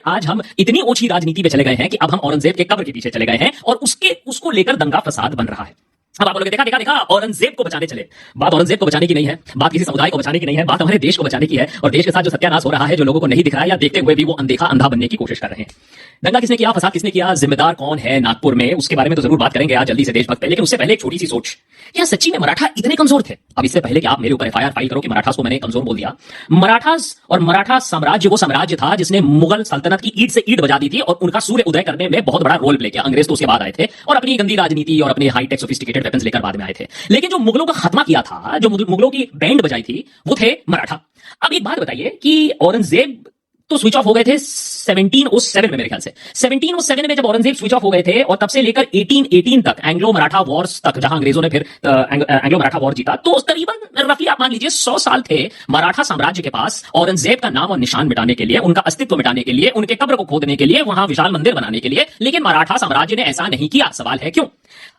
आज हम इतनी ओछी राजनीति पे चले गए हैं कि अब हम औरंगजेब के कब्र के पीछे चले गए हैं और उसको लेकर दंगा फसाद बन रहा है। अब आप बोलोगे देखा देखा देखा औरंगजेब को बचाने चले। बात औरंगजेब को बचाने की नहीं है, बात किसी समुदाय को बचाने की नहीं है, बात हमारे देश को बचाने की है। और देश के साथ जो सत्यानाश हो रहा है, जो लोगों को नहीं दिख रहा है या देखते हुए भी वो अनदेखा अंधा बनने की कोशिश कर रहे हैं। दंगा किसने किया, फसाद किसने किया, जिम्मेदार कौन है नागपुर में, उसके बारे में तो जरूर बात करेंगे आज जल्दी से देशभक्त पे। लेकिन उससे पहले एक छोटी सी सोच, क्या सच्ची में मराठा इतने कमजोर थे? अब इससे पहले कि आप मेरे ऊपर एफआईआर फाइल करो कि मराठास को मैंने कमजोर बोल दिया, मराठास और मराठा साम्राज्य वो साम्राज्य था जिसने मुगल सल्तनत की ईंट से ईंट बजा दी थी और उनका सूर्य उदय करने में बहुत बड़ा रोल प्ले किया। अंग्रेज तो उसके बाद आए थे और अपनी गंदी राजनीति और अपने हाईटेक सोफिस्टिकेटेड वेपन्स लेकर बाद में आए थे। लेकिन जो मुगलों का खात्मा किया था, जो मुगलों की बैंड बजाई थी, वो थे मराठा। अब एक बात बताइए कि औरंगजेब तो स्विच ऑफ हो गए थे 1707 में, मेरे ख्याल से 1707 में जब औरंगजेब स्विच ऑफ हो गए थे और तब से लेकर 1818 तक एंग्लो मराठा वॉर्स तक, जहां अंग्रेजों ने फिर एंग्लो मराठा वॉर जीता, तो करीबन रफली आप मान लीजिए 100 साल थे मराठा साम्राज्य के पास औरंगजेब का नाम और निशान मिटाने के लिए, उनका अस्तित्व मिटाने के लिए, उनके कब्र को खोदने के लिए, वहां विशाल मंदिर बनाने के लिए। लेकिन मराठा साम्राज्य ने ऐसा नहीं किया। सवाल है क्यों?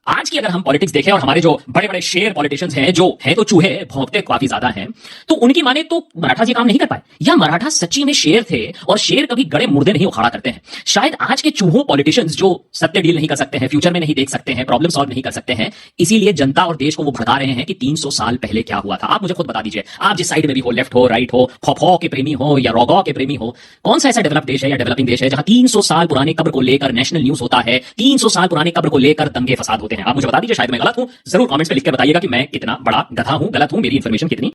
आज की अगर हम पॉलिटिक्स देखें और हमारे जो बड़े बड़े शेर पॉलिटिशियंस हैं, जो हैं तो चूहे, भौंकते काफी ज्यादा हैं, तो उनकी माने तो मराठा जी काम नहीं कर पाए, या मराठा सच्ची में शेर थे और शेर कभी गड़े मुर्दे नहीं उखाड़ा करते हैं। शायद आज के चूहों पॉलिटिशियंस जो सत्य डील नहीं कर सकते हैं, फ्यूचर में नहीं देख सकते हैं, प्रॉब्लम सॉल्व नहीं कर सकते हैं, इसीलिए जनता और देश को वो भड़का रहे हैं कि 300 साल पहले क्या हुआ था। आप मुझे खुद बता दीजिए, आप जिस साइड में भी हो, लेफ्ट हो, राइट हो, खौफौ के प्रेमी हो या रोगौ के प्रेमी हो, कौन सा ऐसा डेवलप देश है या डेवलपिंग देश है जहां 300 साल पुराने कब्र को लेकर नेशनल न्यूज होता है, 300 साल पुराने कब्र को लेकर दंगे फसाद होते हैं? आप मुझे बता दीजिए, शायद मैं गलत हूं, जरूर कमेंट्स में लिख के बताइएगा कि मैं कितना बड़ा गधा हूं, गलत हूं, मेरी इंफॉर्मेशन कितनी